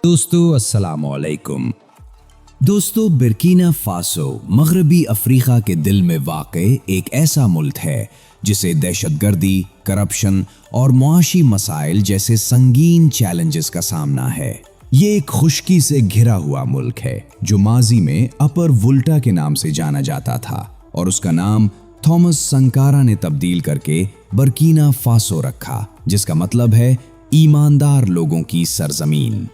دوستو السلام علیکم۔ دوستو برکینا فاسو مغربی افریقہ کے دل میں واقع ایک ایسا ملک ہے جسے دہشت گردی، کرپشن اور معاشی مسائل جیسے سنگین چیلنجز کا سامنا ہے۔ یہ ایک خشکی سے گھرا ہوا ملک ہے جو ماضی میں اپر وولٹا کے نام سے جانا جاتا تھا اور اس کا نام تھامس سنکارا نے تبدیل کر کے برکینا فاسو رکھا، جس کا مطلب ہے ایماندار لوگوں کی سرزمین۔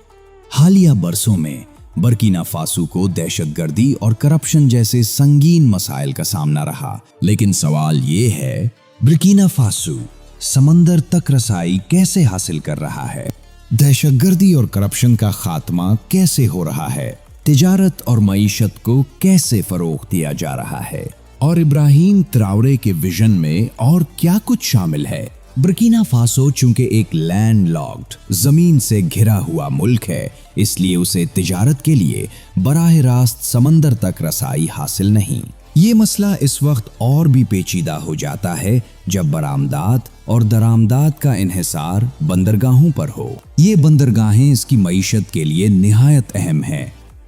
حالیہ برسوں میں برکینا فاسو کو دہشت گردی اور کرپشن جیسے سنگین مسائل کا سامنا رہا، لیکن سوال یہ ہے برکینا فاسو سمندر تک رسائی کیسے حاصل کر رہا ہے؟ دہشت گردی اور کرپشن کا خاتمہ کیسے ہو رہا ہے؟ تجارت اور معیشت کو کیسے فروغ دیا جا رہا ہے؟ اور ابراہیم تراورے کے ویژن میں اور کیا کچھ شامل ہے؟ برکینا فاسو چونکہ ایک لینڈ لاکڈ زمین سے گھرا ہوا ملک ہے، اس لیے اسے تجارت کے لیے براہ راست سمندر تک رسائی حاصل نہیں۔ یہ مسئلہ اس وقت اور بھی پیچیدہ ہو جاتا ہے جب برآمدات اور درآمدات کا انحصار بندرگاہوں پر ہو۔ یہ بندرگاہیں اس کی معیشت کے لیے نہایت اہم ہیں،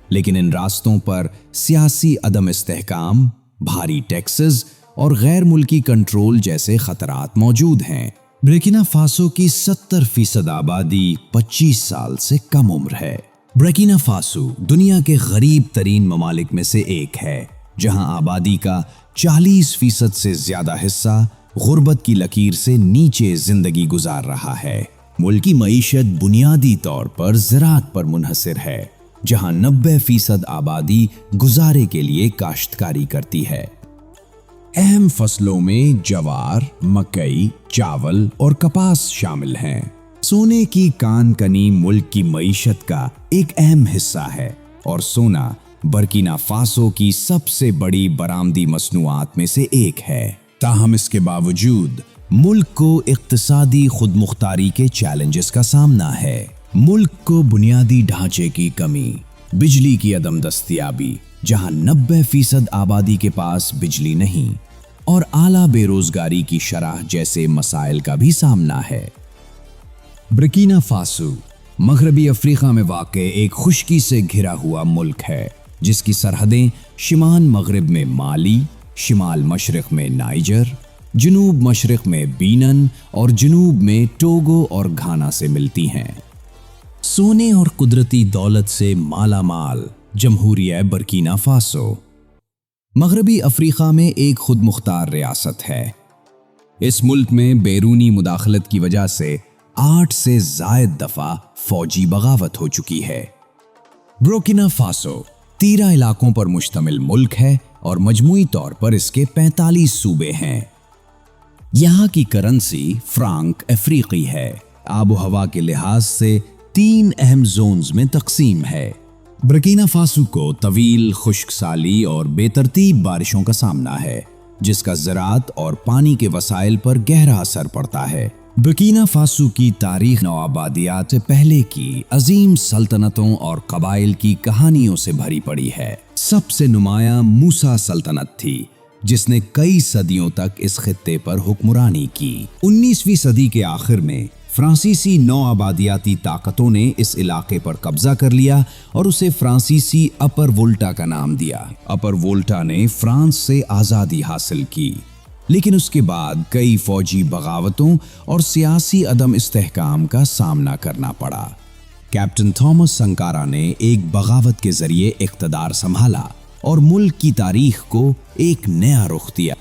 لیکن ان راستوں پر سیاسی عدم استحکام، بھاری ٹیکسز اور غیر ملکی کنٹرول جیسے خطرات موجود ہیں۔ برکینا فاسو کی 70% آبادی 25 سال سے کم عمر ہے۔ برکینا فاسو دنیا کے غریب ترین ممالک میں سے ایک ہے، جہاں آبادی کا 40% سے زیادہ حصہ غربت کی لکیر سے نیچے زندگی گزار رہا ہے۔ ملک کی معیشت بنیادی طور پر زراعت پر منحصر ہے، جہاں 90% آبادی گزارے کے لیے کاشتکاری کرتی ہے۔ اہم فصلوں میں جوار، مکئی، چاول اور کپاس شامل ہیں۔ سونے کی کان کنی ملک کی معیشت کا ایک اہم حصہ ہے اور سونا برکینا فاسو کی سب سے بڑی برآمدی مصنوعات میں سے ایک ہے۔ تاہم اس کے باوجود ملک کو اقتصادی خود مختاری کے چیلنجز کا سامنا ہے۔ ملک کو بنیادی ڈھانچے کی کمی، بجلی کی عدم دستیابی جہاں 90% آبادی کے پاس بجلی نہیں، اور اعلیٰ بے روزگاری کی شرح جیسے مسائل کا بھی سامنا ہے۔ برکینا فاسو مغربی افریقہ میں واقع ایک خشکی سے گھرا ہوا ملک ہے جس کی سرحدیں شمال مغرب میں مالی، شمال مشرق میں نائجر، جنوب مشرق میں بینن اور جنوب میں ٹوگو اور گھانا سے ملتی ہیں۔ سونے اور قدرتی دولت سے مالا مال جمہوریہ برکینا فاسو مغربی افریقہ میں ایک خود مختار ریاست ہے۔ اس ملک میں بیرونی مداخلت کی وجہ سے 8 سے زائد دفعہ فوجی بغاوت ہو چکی ہے۔ برکینا فاسو 13 علاقوں پر مشتمل ملک ہے اور مجموعی طور پر اس کے 45 صوبے ہیں۔ یہاں کی کرنسی فرانک افریقی ہے۔ آب و ہوا کے لحاظ سے 3 اہم زونز میں تقسیم ہے۔ برکینا فاسو کو طویل خشک سالی اور بے ترتیب بارشوں کا سامنا ہے، جس کا زراعت اور پانی کے وسائل پر گہرا اثر پڑتا ہے۔ برکینا فاسو کی تاریخ نوآبادیات سے پہلے کی عظیم سلطنتوں اور قبائل کی کہانیوں سے بھری پڑی ہے۔ سب سے نمایاں موسیٰ سلطنت تھی، جس نے کئی صدیوں تک اس خطے پر حکمرانی کی۔ 19ویں صدی کے آخر میں فرانسیسی نوآبادیاتی طاقتوں نے اس علاقے پر قبضہ کر لیا اور اسے فرانسیسی اپر وولٹا کا نام دیا۔ اپر وولٹا نے فرانس سے آزادی حاصل کی، لیکن اس کے بعد کئی فوجی بغاوتوں اور سیاسی عدم استحکام کا سامنا کرنا پڑا۔ کیپٹن تھامس سنکارا نے ایک بغاوت کے ذریعے اقتدار سنبھالا اور ملک کی تاریخ کو ایک نیا رخ دیا۔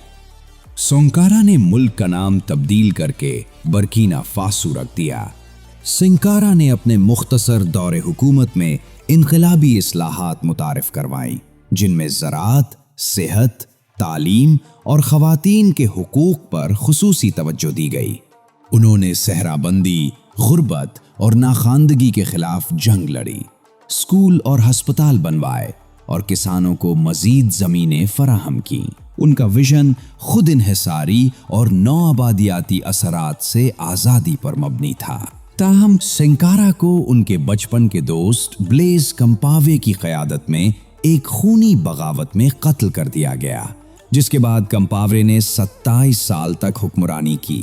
سنکارا نے ملک کا نام تبدیل کر کے برکینا فاسو رکھ دیا۔ سنکارا نے اپنے مختصر دور حکومت میں انقلابی اصلاحات متعارف کروائیں، جن میں زراعت، صحت، تعلیم اور خواتین کے حقوق پر خصوصی توجہ دی گئی۔ انہوں نے صحرا بندی، غربت اور ناخواندگی کے خلاف جنگ لڑی، اسکول اور ہسپتال بنوائے اور کسانوں کو مزید زمینیں فراہم کیں۔ ان کا ویژن خود انحصاری اور نوآبادیاتی اثرات سے آزادی پر مبنی تھا۔ تاہم سنکارا کو ان کے بچپن کے دوست بلیز کمپاوے کی قیادت میں ایک خونی بغاوت میں قتل کر دیا گیا، جس کے بعد کمپاوے نے 27 سال تک حکمرانی کی،